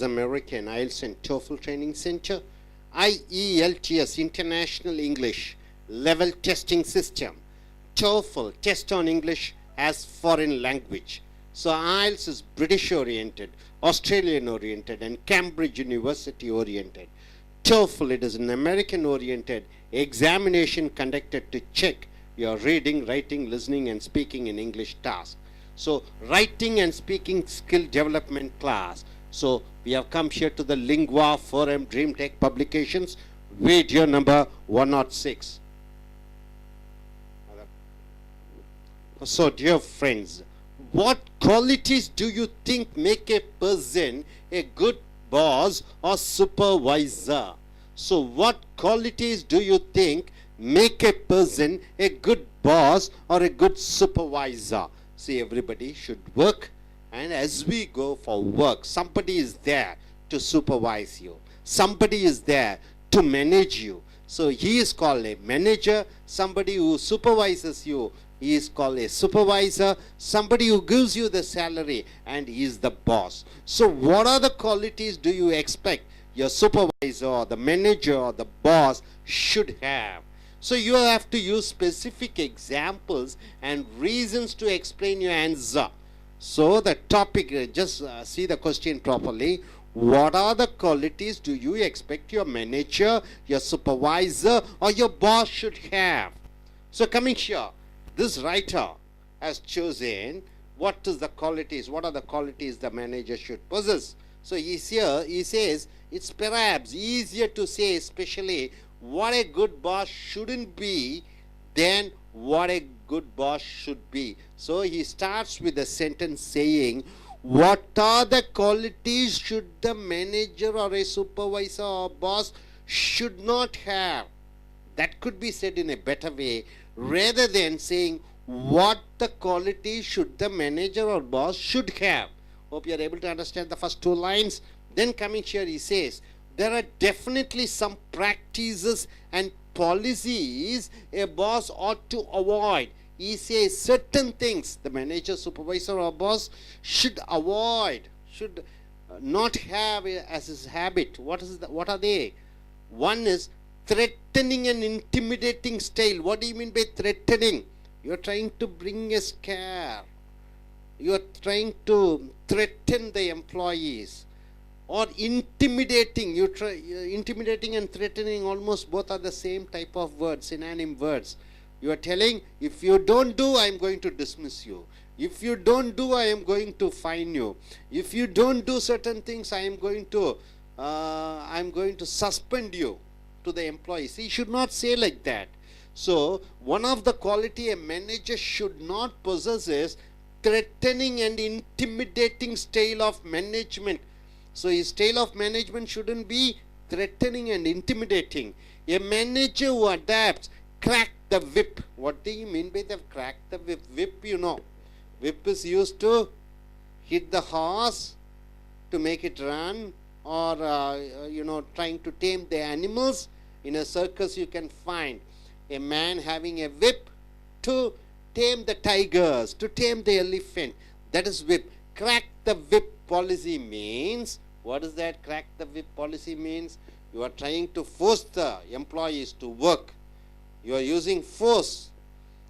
American IELTS and TOEFL Training Center, IELTS International English Level Testing System, TOEFL Test on English as Foreign Language. So IELTS is British oriented, Australian oriented and Cambridge University oriented. TOEFL, it is an American oriented examination conducted to check your reading, writing, listening and speaking in English task. So writing and speaking skill development class. So we have come here to the Lingua Forum Dream Tech Publications, video number 106. So dear friends, what qualities do you think make a person a good boss or supervisor? So what qualities do you think make a person a good boss or a good supervisor? See, everybody should work, and as we go for work, somebody is there to supervise you. Somebody is there to manage you. So he is called a manager. Somebody who supervises you, he is called a supervisor. Somebody who gives you the salary, and he is the boss. So what are the qualities do you expect your supervisor or the manager or the boss should have? So you have to use specific examples and reasons to explain your answer. So the topic, just see the question properly. What are the qualities do you expect your manager, your supervisor or your boss should have? So coming here, this writer has chosen what is the qualities, what are the qualities the manager should possess. So he says it's perhaps easier to say especially what a good boss shouldn't be than what a good boss should be. So he starts with a sentence saying, what are the qualities should the manager or a supervisor or boss should not have? That could be said in a better way rather than saying what the qualities should the manager or boss should have. Hope you are able to understand the first two lines. Then coming here he says, there are definitely some practices and policies a boss ought to avoid. He says certain things the manager, supervisor or boss should avoid, should not have as his habit. What are they? One is threatening and intimidating style. What do you mean by threatening? You are trying to bring a scare. You are trying to threaten the employees. Or intimidating, intimidating and threatening, almost both are the same type of words, synonym words. You are telling, if you don't do, I am going to dismiss you. If you don't do, I am going to fine you. If you don't do certain things, I am going to suspend you to the employees. He should not say like that. So one of the quality a manager should not possess is threatening and intimidating style of management. So his style of management shouldn't be threatening and intimidating. A manager who adapts, crack the whip. What do you mean by the crack the whip? Whip, you know. Whip is used to hit the horse to make it run, or trying to tame the animals. In a circus you can find a man having a whip to tame the tigers, to tame the elephant. That is whip. Crack the whip policy means, what is that crack the whip policy means? You are trying to force the employees to work. You are using force.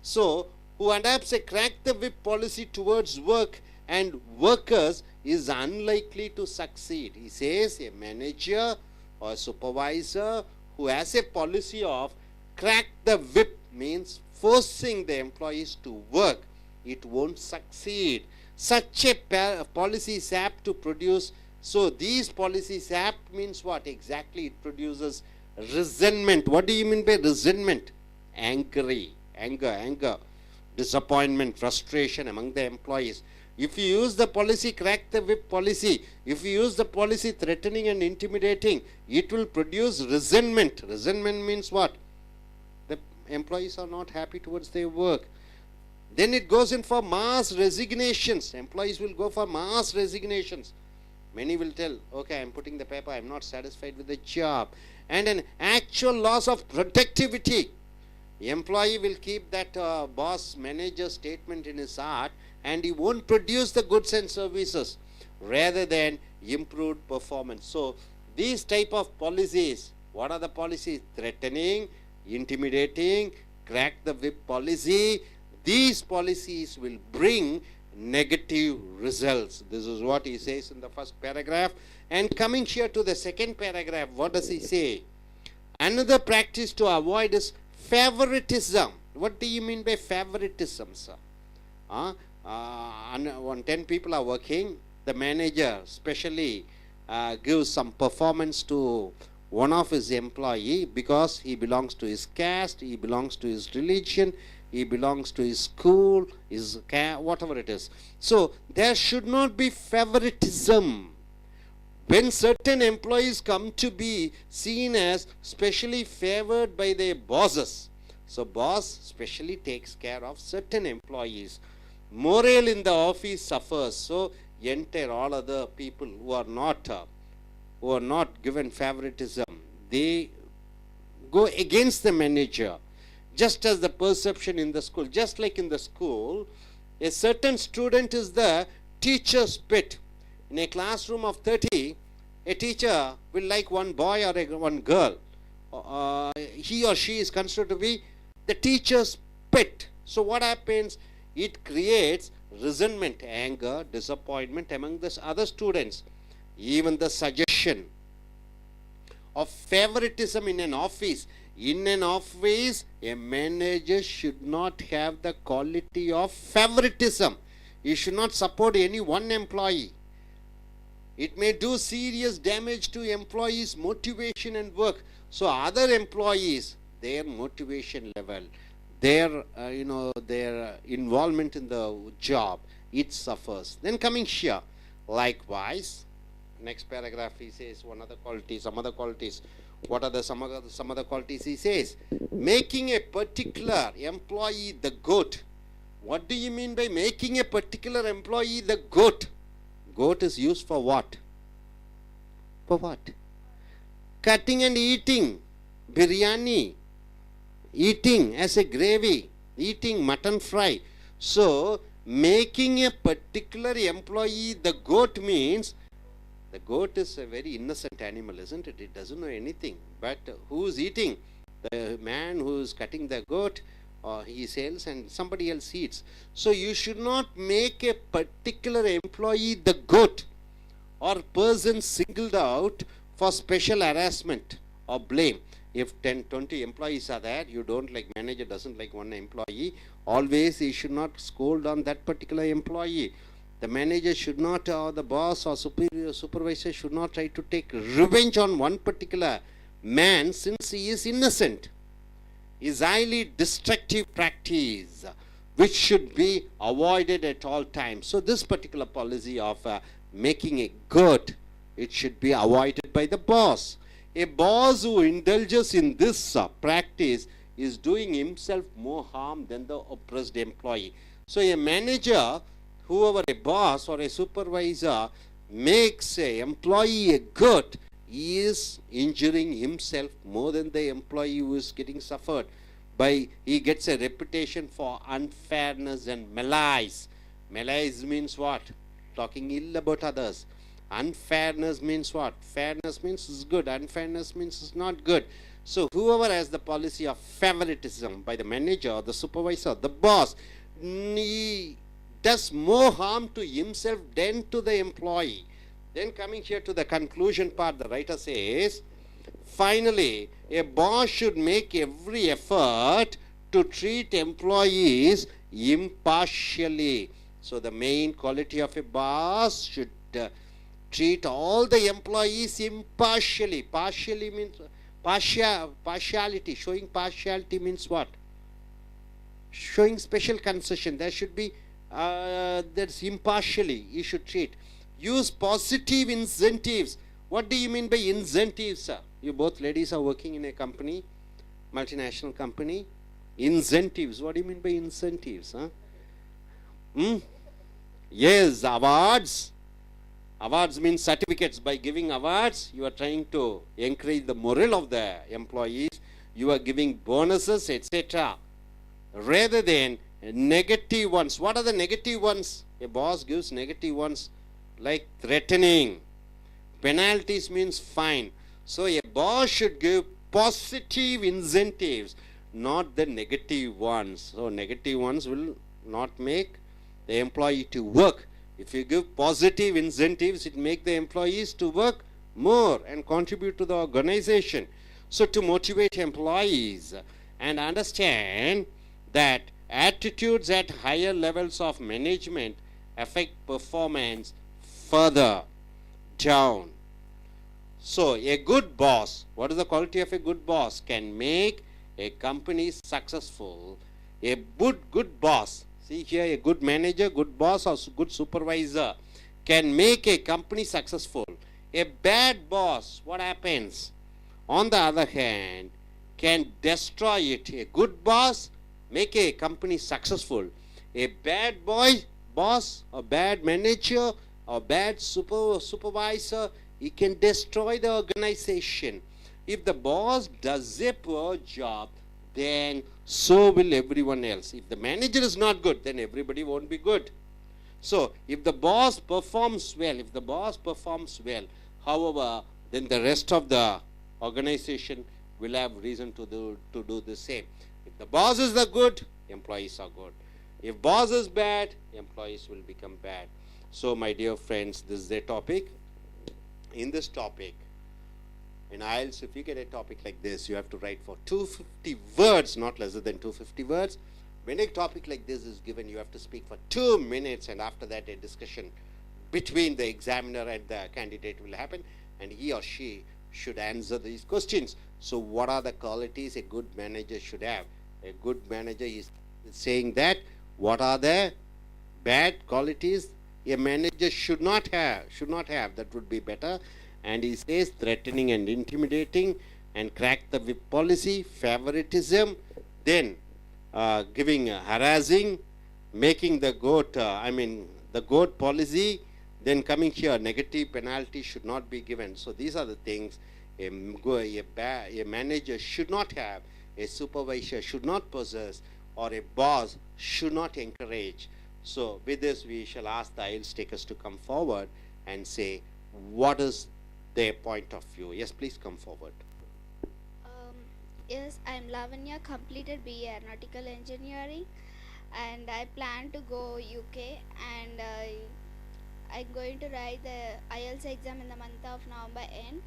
So, who adapts a crack the whip policy towards work and workers is unlikely to succeed. He says a manager or a supervisor who has a policy of crack the whip means forcing the employees to work, it won't succeed. Such a policy is apt to produce, so these policies apt means what exactly? It produces resentment. What do you mean by resentment? Anger, disappointment, frustration among the employees. If you use the policy crack the whip policy, if you use the policy threatening and intimidating, it will produce resentment. Resentment means what? The employees are not happy towards their work. Then it goes in for mass resignations. Employees will go for mass resignations. Many will tell, okay, I am putting the paper, I am not satisfied with the job. And an actual loss of productivity. The employee will keep that boss manager statement in his heart and he won't produce the goods and services. Rather than improved performance. So these type of policies, what are the policies? Threatening, intimidating, crack the whip policy. These policies will bring negative results. This is what he says in the first paragraph. And coming here to the second paragraph, what does he say? Another practice to avoid is favoritism. What do you mean by favoritism, sir? When 10 people are working, the manager specially gives some performance to one of his employee because he belongs to his caste, he belongs to his religion, he belongs to his school, his whatever it is. So there should not be favoritism. When certain employees come to be seen as specially favored by their bosses, so boss specially takes care of certain employees. Morale in the office suffers. So entire all other people who are not given favoritism, they go against the manager. Just as the perception in the school, just like in the school, a certain student is the teacher's pet. In a classroom of 30, a teacher will like one boy or one girl. He or she is considered to be the teacher's pet. So what happens? It creates resentment, anger, disappointment among the other students. Even the suggestion of favoritism in an office. In an office, a manager should not have the quality of favoritism. He should not support any one employee. It may do serious damage to employees' motivation and work. So other employees, their motivation level, their their involvement in the job, it suffers. Then coming here, likewise, next paragraph he says some other qualities. What are some other qualities he says? Making a particular employee the goat. What do you mean by making a particular employee the goat? Goat is used for what? For what? Cutting and eating biryani, eating as a gravy, eating mutton fry. So making a particular employee the goat means the goat is a very innocent animal, isn't it? It doesn't know anything. But who is eating? The man who is cutting the goat, he sells and somebody else eats. So you should not make a particular employee the goat or person singled out for special harassment or blame. If 10, 20 employees are there, you don't like, manager doesn't like one employee, always he should not scold on that particular employee. The manager should not, or the boss or supervisor should not try to take revenge on one particular man since he is innocent. Is highly destructive practice which should be avoided at all times. So this particular policy of making a goat, it should be avoided by the boss. A boss who indulges in this practice is doing himself more harm than the oppressed employee. So a manager, whoever, a boss or a supervisor, makes an employee a goat, he is injuring himself more than the employee who is getting suffered. He gets a reputation for unfairness and malice. Malice means what? Talking ill about others. Unfairness means what? Fairness means it's good. Unfairness means it's not good. So whoever has the policy of favoritism by the manager or the supervisor, the boss, he does more harm to himself than to the employee. Then coming here to the conclusion part, the writer says, finally, a boss should make every effort to treat employees impartially. So the main quality of a boss should treat all the employees impartially. Partially means partiality. Showing partiality means what? Showing special concession. There should be that's impartially you should treat. Use positive incentives. What do you mean by incentives, sir? You both ladies are working in a company, multinational company. Incentives. What do you mean by incentives? Huh? Yes, awards. Awards means certificates. By giving awards, you are trying to encourage the morale of the employees. You are giving bonuses, etc. Rather than negative ones. What are the negative ones? A boss gives negative ones like threatening, Penalties means fine. So a boss should give positive incentives, not the negative ones. So negative ones will not make the employee to work. If you give positive incentives, it make the employees to work more and contribute to the organization. So to motivate employees and understand that attitudes at higher levels of management affect performance further down. So a good boss, what is the quality of a good boss? Can make a company successful. A good boss, see here, a good manager, good boss or good supervisor can make a company successful. A bad boss, what happens? On the other hand, can destroy it. A good boss make a company successful. A bad boss, a bad manager, a bad supervisor, he can destroy the organization. If the boss does a poor job, then so will everyone else. If the manager is not good, then everybody won't be good. So if the boss performs well, however, then the rest of the organization will have reason to do the same. If the boss is the good, employees are good. If boss is bad, employees will become bad. So my dear friends, this is the topic. In this topic, in IELTS, if you get a topic like this, you have to write for 250 words, not lesser than 250 words. When a topic like this is given, you have to speak for 2 minutes, and after that a discussion between the examiner and the candidate will happen, and he or she should answer these questions. So what are the qualities a good manager should have? A good manager is saying that what are the bad qualities a manager should not have, that would be better. And he says threatening and intimidating, and crack the whip policy, favoritism, then giving harassing, making the goat policy, then coming here, negative penalty should not be given. So these are the things a manager should not have, a supervisor should not possess, or a boss should not encourage. So with this, we shall ask the IELTS takers to come forward and say what is their point of view. Yes, please come forward. Yes, I'm Lavanya, completed BA Aeronautical Engineering, and I plan to go UK, and I'm going to write the IELTS exam in the month of November end.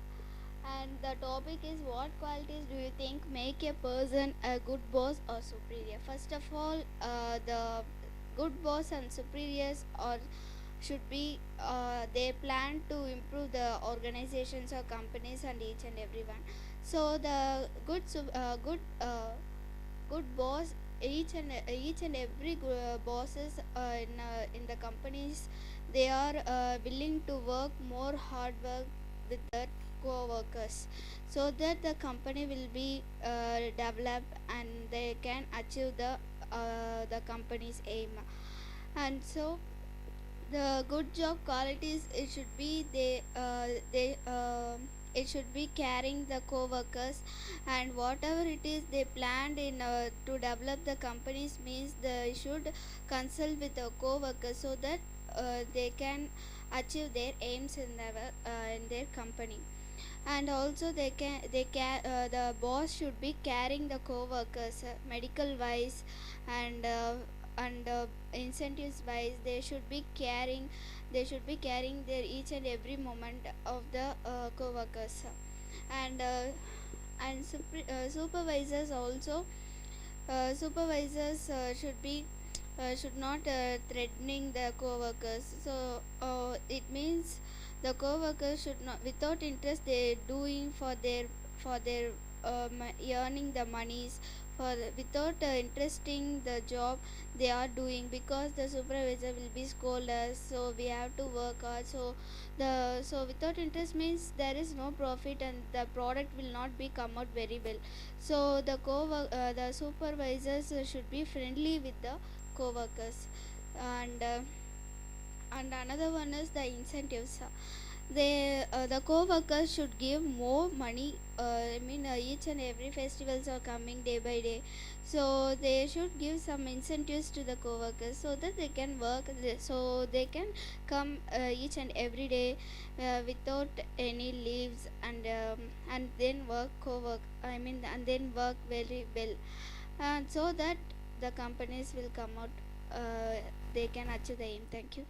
And the topic is, what qualities do you think make a person a good boss or superior? First of all, the good boss and superiors should be they plan to improve the organizations or companies and each and everyone. So the good boss, each and every bosses in the companies, they are willing to work more hard work with their co-workers, so that the company will be developed and they can achieve the company's aim. And so the good job qualities, it should be it should be caring the co-workers, and whatever it is they planned in to develop the companies, means they should consult with the co-workers, so that they can achieve their aims in their company. And also the boss should be caring the co-workers, medical wise, and incentives wise. They should be caring their each and every moment of the co-workers. And supervisors also, supervisors should not threatening the co-workers. So it means the co-workers should not, without interest, they doing for their earning the monies, without interesting the job they are doing, because the supervisor will be scold us, so we have to work hard. So without interest means there is no profit, and the product will not be come out very well. So the supervisors should be friendly with the co-workers. And and another one is the incentives. the co-workers should give more money. Each and every festivals are coming day by day, so they should give some incentives to the co-workers so that they can work, so they can come each and every day without any leaves, and then work. And then work very well, and so that the companies will come out. They can achieve the aim. Thank you.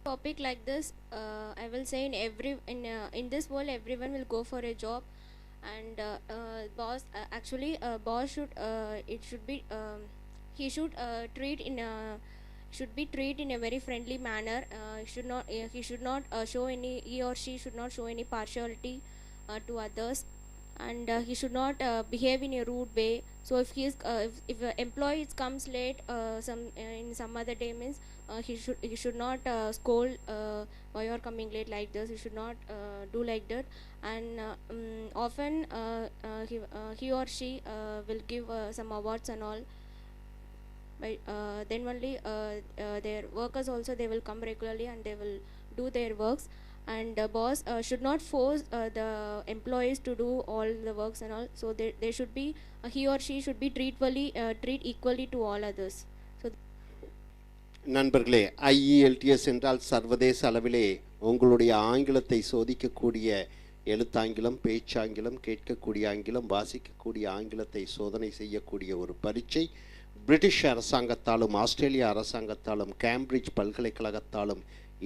Topic like this, I will say in this world everyone will go for a job, and boss should it should be he should treat in a very friendly manner. He should not show any he or she should not show any partiality to others, and he should not behave in a rude way. So if if an employee comes late in some other day, means he should not scold why you are coming late like this. He should not do like that. And often he or she will give some awards and all. But then only their workers also, they will come regularly and they will do their works. And boss should not force the employees to do all the works and all. So they should be he or she should be treat equally to all others. So நண்பர்களே, IELTS என்றால் சர்வதேச அளவிலே உங்களுடைய ஆங்கிலத்தை சோதிக்கக்கூடிய எழுத்தாங்கிலம், பேச்சாங்கிலம், கேட்கக்கூடிய ஆங்கிலம், வாசிக்கக்கூடிய ஆங்கிலத்தை சோதனை செய்யக்கூடிய ஒரு பரீட்சை. பிரிட்டிஷ் அரசாங்கத்தாலும் ஆஸ்திரேலியா அரசாங்கத்தாலும் கேம்பிரிட்ஜ் பல்கலைக்கழகத்தாலும்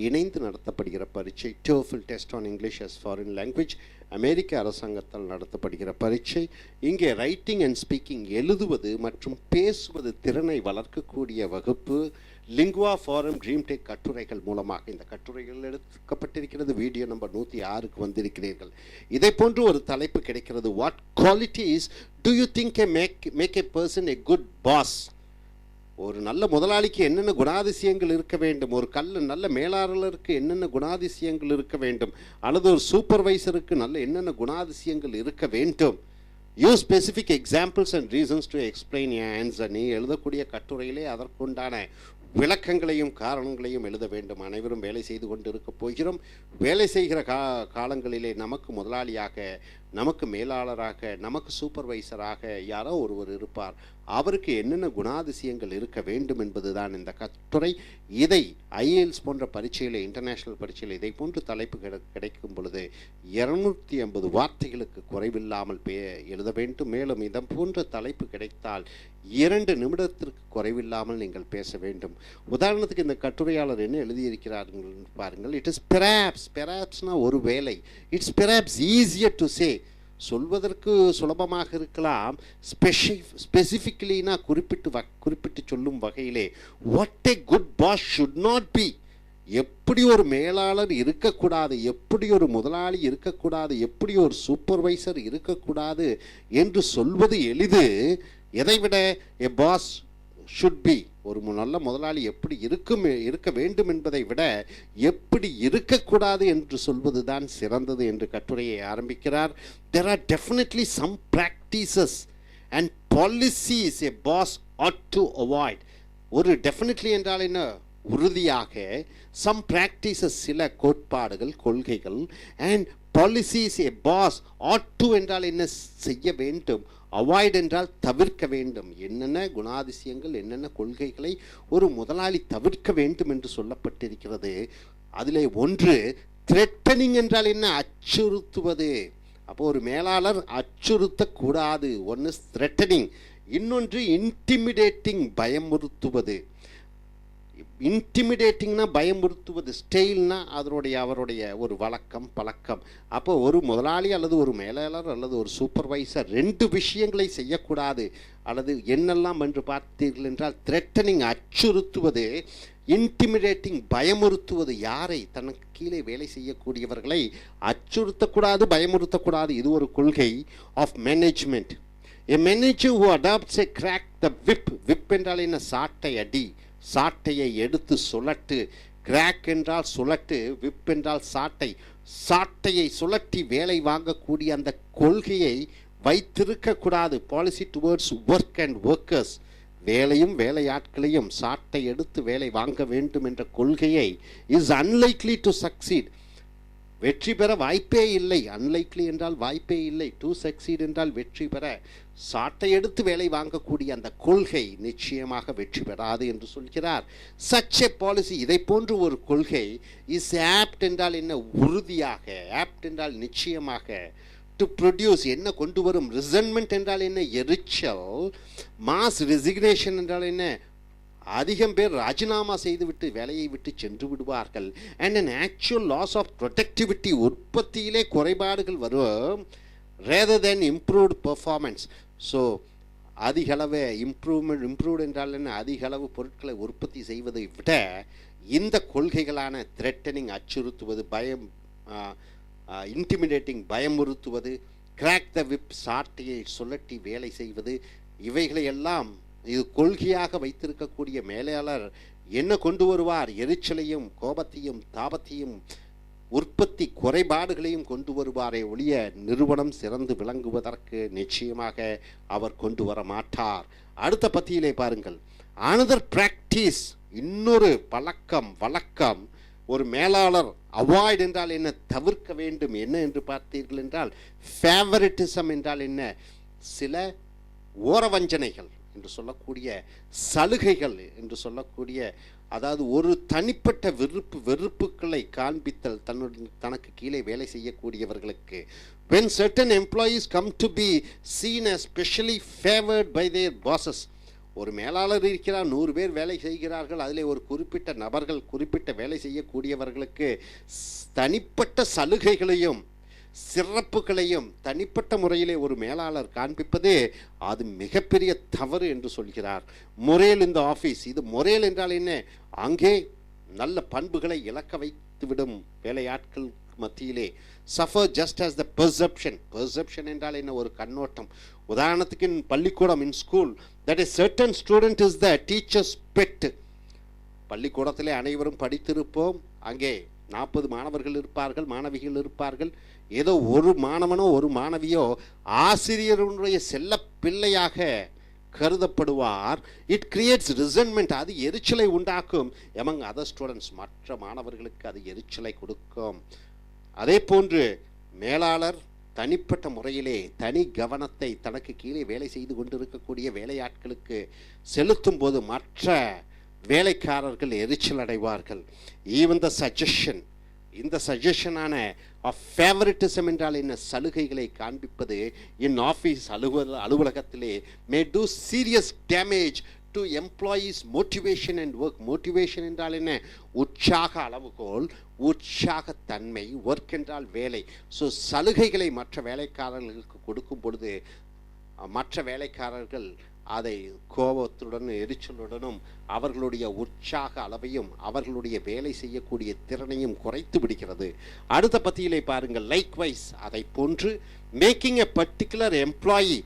இணைந்து நடத்தப்படுகிற பரீட்சை. TOEFL test on English as foreign language அமெரிக்க அரசாங்கத்தால் நடத்தப்படுகிற பரீட்சை. இங்கே ரைட்டிங் அண்ட் ஸ்பீக்கிங், எழுதுவது மற்றும் பேசுவது திறனை வளர்க்கக்கூடிய வகுப்பு. லிங்குவா ஃபாரம் ட்ரீம் டெக் கட்டுரைகள் மூலமாக இந்த கட்டுரைகள் எடுக்கப்பட்டிருக்கிறது. வீடியோ நம்பர் 106க்கு வந்திருக்கிறீர்கள். இதை போன்று ஒரு தலைப்பு கிடைக்கிறது. What qualities do you think make a person a good boss? ஒரு நல்ல முதலாளிக்கு என்னென்ன குணாதிசயங்கள் இருக்க வேண்டும், ஒரு நல்ல மேலாளருக்கு என்னென்ன குணாதிசயங்கள் இருக்க வேண்டும், அல்லது ஒரு சூப்பர்வைசருக்கு என்னென்ன குணாதிசயங்கள் இருக்க வேண்டும். Use specific examples and reasons to explain your answer. நீ எழுதக்கூடிய கட்டுரையிலே அதற்குண்டான விளக்கங்களையும் காரணங்களையும் எழுத வேண்டும். அனைவரும் வேலை செய்து கொண்டு இருக்க போகிறோம். வேலை செய்கிற காலங்களிலே நமக்கு முதலாளியாக, நமக்கு மேலாளராக, நமக்கு சூப்பர்வைசராக யாரோ ஒருவர் இருப்பார். அவருக்கு என்னென்ன குணாதிசயங்கள் இருக்க வேண்டும் என்பதுதான் இந்த கட்டுரை. இதை ஐஏஎல்ஸ் போன்ற பரீட்சையில், இன்டர்நேஷ்னல் பரீட்சையில் இதை போன்று தலைப்பு கிடைக்கும் பொழுது 250 வார்த்தைகளுக்கு குறைவில்லாமல் எழுத வேண்டும். மேலும் இதை போன்ற தலைப்பு கிடைத்தால் 2 நிமிடத்திற்கு குறைவில்லாமல் நீங்கள் பேச வேண்டும். உதாரணத்துக்கு இந்த கட்டுரையாளர் என்ன எழுதியிருக்கிறார்கள் பாருங்கள். இட் இஸ் பெராப்ஸ்னா ஒரு வேலை. It's perhaps easier to say, சொல்வதற்கு சுலபமாக இருக்கலாம். ஸ்பெசிஃபிக்கலினா குறிப்பிட்டு சொல்லும் வகையிலே what a good boss should not be, எப்படி ஒரு மேலாளர் இருக்கக்கூடாது, எப்படி ஒரு முதலாளி இருக்கக்கூடாது, எப்படி ஒரு சூப்பர்வைசர் இருக்கக்கூடாது என்று சொல்வது எளிது. எதைவிட எ பாஸ் ஷுட் பி, ஒரு நல்ல முதலாளி எப்படி இருக்க வேண்டும் என்பதை விட எப்படி இருக்கக்கூடாது என்று சொல்வது தான் சிறந்தது என்று கட்டுரையை ஆரம்பிக்கிறார். There are definitely some practices and policies a boss ought to avoid. ஒரு definitely என்றால் என்ன? உறுதியாக. some practices, சில கோட்பாடுகள், கொள்கைகள், and policies a boss ought to என்றால் என்ன செய்ய வேண்டும், அவாய்ட் என்றால் தவிர்க்க வேண்டும். என்னென்ன குணாதிசயங்கள், என்னென்ன கொள்கைகளை ஒரு முதலாளி தவிர்க்க வேண்டும் என்று சொல்லப்பட்டிருக்கிறது. அதிலே ஒன்று த்ரெட்டனிங் என்றால் என்ன? அச்சுறுத்துவது. அப்போ ஒரு மேலாளர் அச்சுறுத்தக்கூடாது. ஒன்று த்ரெட்டனிங், இன்னொன்று இன்டிமிடேட்டிங், பயமுறுத்துவது. இன்டிமிடேட்டிங்னா பயமுறுத்துவது, ஸ்டைல்னா அவருடைய ஒரு வழக்கம், பழக்கம். அப்போ ஒரு முதலாளி அல்லது ஒரு மேலாளர் அல்லது ஒரு சூப்பர்வைசர் 2 விஷயங்களை செய்யக்கூடாது. அல்லது என்னெல்லாம் என்று பார்த்தீர்கள் என்றால் த்ரெட்டனிங் அச்சுறுத்துவது, இன்டிமிடேட்டிங் பயமுறுத்துவது. யாரை? தனக்கு கீழே வேலை செய்யக்கூடியவர்களை அச்சுறுத்தக்கூடாது, பயமுறுத்தக்கூடாது. இது ஒரு கொள்கை of management. A manager who adopts a crack the whip. Whip என்றால் என்ன? சாட்டை அடி, சாட்டையை எடுத்து சுழட்டு. கிராக் என்றால் சுழட்டு, விப் என்றால் சாட்டை. சாட்டையை சுழட்டி வேலை வாங்கக்கூடிய அந்த கொள்கையை வைத்திருக்கக்கூடாது. Policy towards work and workers, வேலையும் வேலையாட்களையும் சாட்டை எடுத்து வேலை வாங்க வேண்டும் என்ற கொள்கையை இஸ் அன்லைக்லி டு சக்சீட். வெற்றி பெற வாய்ப்பே இல்லை. அன்லைக்லி என்றால் வாய்ப்பே இல்லை. டு சக்சீட் என்றால் வெற்றி பெற சாட்டை எடுத்து வேலை வாங்கக்கூடிய அந்த கொள்கை நிச்சயமாக வெற்றி பெறாது என்று சொல்கிறார். சச் எ பாலிசி, இதை போன்று ஒரு கொள்கை இஸ் ஆப்ட் என்றால் என்ன, உறுதியாக, ஆப்ட் என்றால் நிச்சயமாக, டு ப்ரொடியூஸ் என்ன கொண்டு வரும், ரிசன்மெண்ட் என்றால் என்ன, எரிச்சல், மாஸ் ரெசிக்னேஷன் என்றால் என்ன, அதிகம் பேர் ராஜினாமா செய்துவிட்டு வேலையை விட்டு சென்று விடுவார்கள். And an actual loss of productivity, உற்பத்தியிலே குறைபாடுகள் வரும். Rather than improved performance. So அதிகளவு இம்ப்ரூவ்டு என்றால் என்ன, அதிகளவு பொருட்களை உற்பத்தி செய்வதை விட இந்த கொள்கைகளான த்ரெட்டனிங், அச்சுறுத்துவது, பயம், இன்டிமிடேட்டிங், பயமுறுத்துவது, கிராக் த விப், சாட்டையை சுழட்டி வேலை செய்வது, இவைகளை எல்லாம் இது கொள்கையாக வைத்திருக்கக்கூடிய மேலாளர் என்ன கொண்டு வருவார், எரிச்சலையும் கோபத்தையும் தாபத்தையும் உற்பத்தி குறைபாடுகளையும் கொண்டு வருவாரே ஒழிய நிறுவனம் சிறந்து விளங்குவதற்கு நிச்சயமாக அவர் கொண்டு வர மாட்டார். அடுத்த பத்தியிலே பாருங்கள், அனதர் பிராக்டிஸ், இன்னொரு வழக்கம் ஒரு மேலாளர் அவாய்ட் என்றால் என்ன, தவிர்க்க வேண்டும், என்ன என்று பார்த்தீர்கள் என்றால் ஃபேவரிட்டிசம் என்றால் என்ன, சில ஓரவஞ்சனைகள் என்று சொல்லக்கூடிய, சலுகைகள் என்று சொல்லக்கூடிய, அதாவது ஒரு தனிப்பட்ட வெறுப்புகளை காண்பித்தல் தனக்கு கீழே வேலை செய்யக்கூடியவர்களுக்கு. when certain employees come to be seen as specially favored by their bosses, ஒரு மேலாளர் இருக்கிறார், 100 பேர் வேலை செய்கிறார்கள், அதில் ஒரு குறிப்பிட்ட நபர்கள், குறிப்பிட்ட வேலை செய்யக்கூடியவர்களுக்கு தனிப்பட்ட சலுகைகளையும் சிறப்புகளையும் தனிப்பட்ட முறையிலே ஒரு மேலாளர் காண்பிப்பது அது மிகப்பெரிய தவறு என்று சொல்கிறார். மொரேல் இந்த ஆஃபீஸ், இது மொரேல் என்றால் என்ன, அங்கே நல்ல பண்புகளை இழக்க வைத்துவிடும் வேலையாட்கள் மத்தியிலே. Suffer just as the perception என்றால் என்ன, ஒரு கண்ணோட்டம். உதாரணத்துக்கு பள்ளிக்கூடம், in school, that is certain student is the teacher's pet. பள்ளிக்கூடத்திலே அனைவரும் படித்திருப்போம், அங்கே 40 மாணவர்கள் இருப்பார்கள், மாணவிகள் இருப்பார்கள். ஏதோ ஒரு மாணவனோ ஒரு மாணவியோ ஆசிரியருடைய செல்ல பிள்ளையாக கருதப்படுவார். இட் கிரியேட்ஸ் ரிசன்மெண்ட், அது எரிச்சலை உண்டாக்கும். எமங் அதர் ஸ்டூடெண்ட்ஸ், மற்ற மாணவர்களுக்கு அது எரிச்சலை கொடுக்கும். அதே போன்று மேலாளர் தனிப்பட்ட முறையிலே தனி கவனத்தை தனக்கு கீழே வேலை செய்து கொண்டிருக்கக்கூடிய வேலையாட்களுக்கு செலுத்தும் போது மற்ற வேலைக்காரர்கள் எரிச்சல் அடைவார்கள். ஈவன் த சஜஷன், இந்த சஜஷனான ஆஃப் ஃபேவரிட்டிசம் என்றால் என்ன, சலுகைகளை காண்பிப்பது இன் ஆஃபீஸ், அலுவலகத்திலே may do serious damage to employees motivation and work. Motivation என்றால் என்ன, உற்சாக அளவுகோல், உற்சாகத்தன்மை, ஒர்க் என்றால் வேலை. ஸோ சலுகைகளை மற்ற வேலைக்காரர்களுக்கு கொடுக்கும் பொழுது மற்ற வேலைக்காரர்கள் அதை கோபத்துடன் எரிச்சலுடனும் அவர்களுடைய உற்சாக அளவையும் அவர்களுடைய வேலை செய்யக்கூடிய திறனையும் குறைத்து விடுகிறது. அடுத்த பத்தியிலே பாருங்கள், லைக்வைஸ், அதை போன்று மேக்கிங் எ பர்டிகுலர் எம்ப்ளாயி,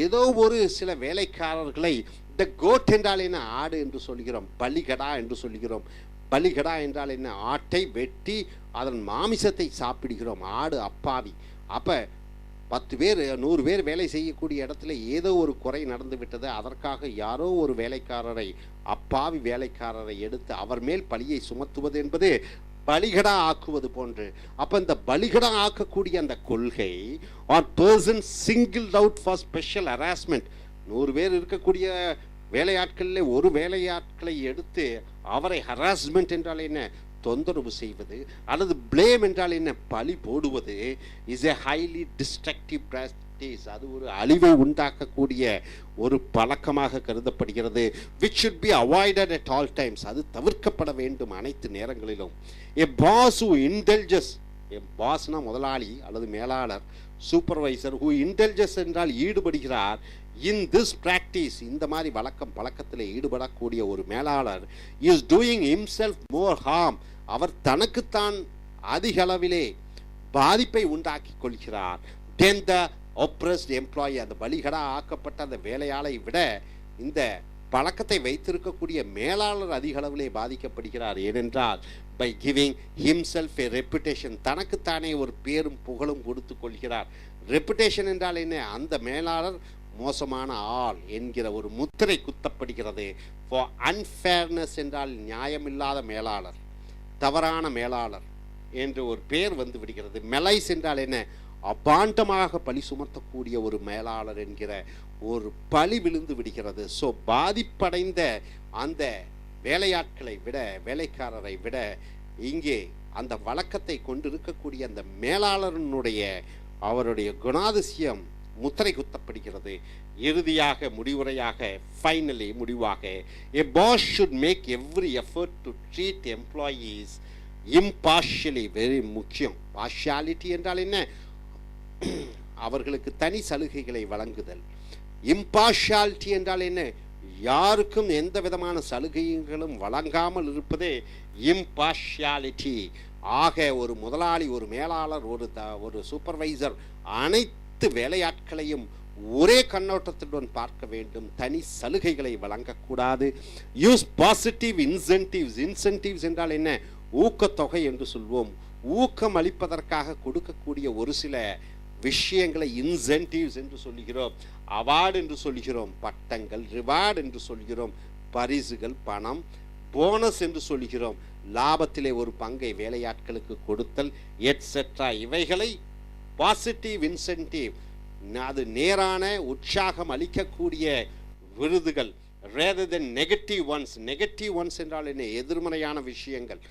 ஏதோ ஒரு சில வேலைக்காரர்களை, த கோட் என்றால் என்ன, ஆடு என்று சொல்கிறோம், பலிகடா என்று சொல்கிறோம். பலிகடா என்றால் என்ன, ஆட்டை வெட்டி அதன் மாமிசத்தை சாப்பிடுகிறோம், ஆடு அப்பாவி. அப்போ 10 பேர் 100 பேர் வேலை செய்யக்கூடிய இடத்துல ஏதோ ஒரு குறை நடந்து விட்டது, அதற்காக யாரோ ஒரு வேலைக்காரரை, அப்பாவி வேலைக்காரரை எடுத்து அவர் மேல் பழியை சுமத்துவது என்பது பலிகடா ஆக்குவது போன்று. அப்போ இந்த பலிகடா ஆக்கக்கூடிய அந்த கொள்கை, or person single out for special harassment, 100 பேர் இருக்கக்கூடிய வேலையாட்களில் ஒரு வேலையாட்களை எடுத்து அவரை ஹராஸ்மெண்ட் என்றால் என்ன, தொந்தரவு செய்வது, அல்லது பிளேம் என்றால் என்ன, பழி போடுவது, is a highly destructive practice. அது ஒரு அழிவை உண்டாக்கக்கூடிய ஒரு பழக்கமாக கருதப்படுகிறது. Which should be avoided at all times, அது தவிர்க்கப்பட வேண்டும் அனைத்து நேரங்களிலும். எ பாஸ் ஹூ இன்டெல்ஜஸ், எ பாஸ்னா முதலாளி அல்லது மேலாளர், சூப்பர்வைசர், ஹூ இன்டெல்ஜஸ் என்றால் ஈடுபடுகிறார், இன் திஸ் பிராக்டிஸ், இந்த மாதிரி பழக்கத்தில் ஈடுபடக்கூடிய ஒரு மேலாளர், is doing himself more harm, அவர் தனக்குத்தான் அதிக அளவிலே பாதிப்பை உண்டாக்கி கொள்கிறார். தென் த ஒப்ரஸ்ட் எம்ப்ளாயி, அந்த பலிகடா ஆக்கப்பட்ட அந்த வேலையாளை விட இந்த பழக்கத்தை வைத்திருக்கக்கூடிய மேலாளர் அதிக அளவிலே பாதிக்கப்படுகிறார். ஏனென்றால் by giving himself a reputation, தனக்குத்தானே ஒரு பேரும் புகழும் கொடுத்து கொள்கிறார். ரெப்புடேஷன் என்றால் என்ன, அந்த மேலாளர் மோசமான ஆள் என்கிற ஒரு முத்திரை குத்தப்படுகிறது. ஃபார் அன்ஃபேர்னஸ் என்றால் நியாயமில்லாத மேலாளர், தவறான மேலாளர், என்று ஒரு பெயர் வந்து விடுகிறது. மெலைஸ் என்றால் என்ன? அபாண்டமாக பழி சுமத்தக்கூடிய ஒரு மேலாளர் என்கிற ஒரு பழி விழுந்து விடுகிறது. ஸோ பாதிப்படைந்த அந்த வேலையாட்களை விட, வேலைக்காரரை விட இங்கே அந்த வழக்கத்தை கொண்டிருக்கக்கூடிய அந்த மேலாளருடைய அவருடைய குணாதிசயம் முத்திரை குத்தப்படுகிறது. இறுதியாக முடிவுரையாக முடிவாக a boss should make every effort to treat employees impartially. Very முக்கியம். பார்ஷியாலிட்டி என்றால் என்ன? அவர்களுக்கு தனி சலுகைகளை வழங்குதல். இம்பார்ஷியாலிட்டி என்றால் என்ன? யாருக்கும் எந்த விதமான சலுகைகளும் வழங்காமல் இருப்பதே இம்பார்ஷியாலிட்டி. ஆக ஒரு முதலாளி, ஒரு மேலாளர், ஒரு சூப்பர்வைசர் அனைத்து வேலையாட்களையும் ஒரே கண்ணோட்டத்துடன் பார்க்க வேண்டும். தனி சலுகைகளை வழங்கக்கூடாது. Use positive incentives. இன்சென்டிவ்ஸ் என்றால் என்ன? ஊக்கத்தொகை என்று சொல்வோம். ஊக்கம் அளிப்பதற்காக கொடுக்கக்கூடிய ஒரு சில விஷயங்களை இன்சென்டிவ்ஸ் என்று சொல்கிறோம். அவார்டு என்று சொல்கிறோம். பட்டங்கள், ரிவார்டு என்று சொல்கிறோம். பரிசுகள், பணம், போனஸ் என்று சொல்கிறோம். லாபத்திலே ஒரு பங்கை வேலையாட்களுக்கு கொடுத்தல் எட்ஸெட்ரா. இவைகளை பாசிட்டிவ் இன்சென்டிவ், அது நேரான உற்சாகம் அளிக்கக்கூடிய விருதுகள். ரேதர் தென் நெகட்டிவ் ஒன்ஸ். நெகட்டிவ் ஒன்ஸ் என்றால் என்ன? எதிர்மறையான விஷயங்கள்.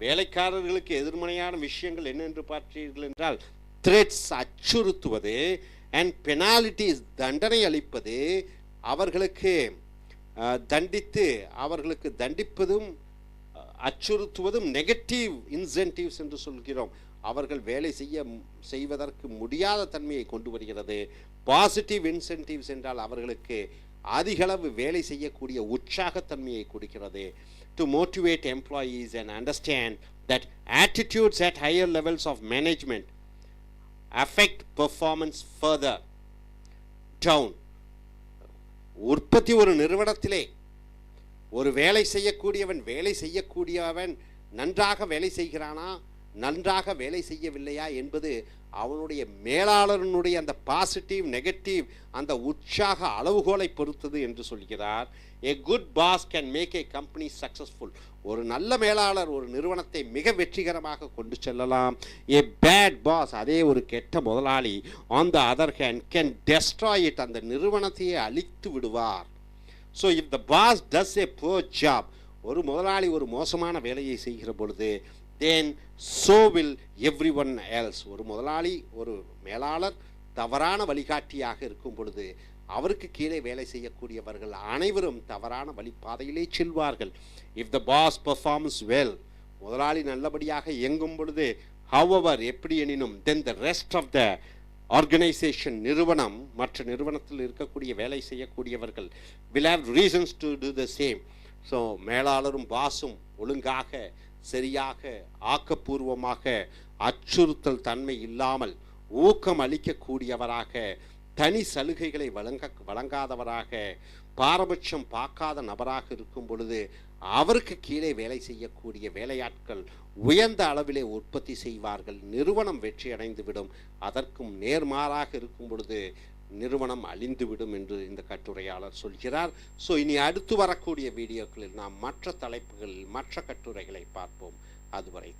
வேலைக்காரர்களுக்கு எதிர்மறையான விஷயங்கள் என்னென்று பார்த்தீர்கள் என்றால் த்ரெட்ஸ், அச்சுறுத்துவது, அண்ட் பெனாலிட்டிஸ், தண்டனை அளிப்பது, அவர்களுக்கு தண்டிப்பதும் அச்சுறுத்துவதும் நெகட்டிவ் இன்சென்டிவ்ஸ் என்று சொல்கிறோம். அவர்கள் வேலை செய்வதற்கு முடியாத தன்மையை கொண்டு வருகிறது. பாசிட்டிவ் இன்சென்டிவ்ஸ் என்றால் அவர்களுக்கு அதிகளவு வேலை செய்யக்கூடிய உற்சாகத்தன்மையை கொடுக்கிறது. To motivate employees and understand that attitudes at higher levels of management affect performance further down. உற்பத்தி ஒரு நிறுவனத்திலே ஒரு வேலை செய்யக்கூடியவன் நன்றாக வேலை செய்கிறானா, நன்றாக வேலை செய்யவில்லையா என்பது அவனுடைய மேலாளருடைய அந்த பாசிட்டிவ் நெகட்டிவ் அந்த உற்சாக அளவுகோலை பொறுத்தது என்று சொல்கிறார். A good boss can make a company successful. ஒரு நல்ல மேலாளர் ஒரு நிறுவனத்தை மிக வெற்றிகரமாக கொண்டு செல்லலாம். A bad boss, அதே ஒரு கெட்ட முதலாளி, on the other hand can destroy it, அந்த நிறுவனத்தையே அழித்து விடுவார். So if the boss does a poor job, ஒரு முதலாளி ஒரு மோசமான வேலையை செய்கிற பொழுது, then so will everyone else. ஒரு முதலாளி, ஒரு மேலாளர் தவறான வழிகாட்டியாக இருக்கும் பொழுது அவருக்கு கீழே வேலை செய்யக்கூடியவர்கள் அனைவரும் தவறான வழிபாதையிலே செல்வார்கள். If the boss performs well, முதலாளி நல்லபடியாக இயங்கும் பொழுது, ஹவெவர் எப்படி எனினும், then the rest of the organisation, நிறுவனம், மற்ற நிறுவனத்தில் இருக்கக்கூடிய வேலை செய்யக்கூடியவர்கள் will have reasons to do the same. So மேலாளரும் பாஸும் ஒழுங்காக, சரியாக, ஆக்கப்பூர்வமாக, அச்சுறுத்தல் தன்மை இல்லாமல், ஊக்கம் அளிக்கக்கூடியவராக, தனி சலுகைகளை வழங்காதவராக, பாரபட்சம் பார்க்காத நபராக இருக்கும் பொழுது அவருக்கு கீழே வேலை செய்யக்கூடிய வேலையாட்கள் உயர்ந்த அளவிலே உற்பத்தி செய்வார்கள். நிறுவனம் வெற்றி அடைந்துவிடும். அதற்கும் நேர்மாறாக இருக்கும் பொழுது நிறுவனம் அழிந்துவிடும் என்று இந்த கட்டுரையாளர் சொல்கிறார். ஸோ இனி அடுத்து வரக்கூடிய வீடியோக்களில் நாம் மற்ற தலைப்புகளில் மற்ற கட்டுரைகளை பார்ப்போம். அதுவரை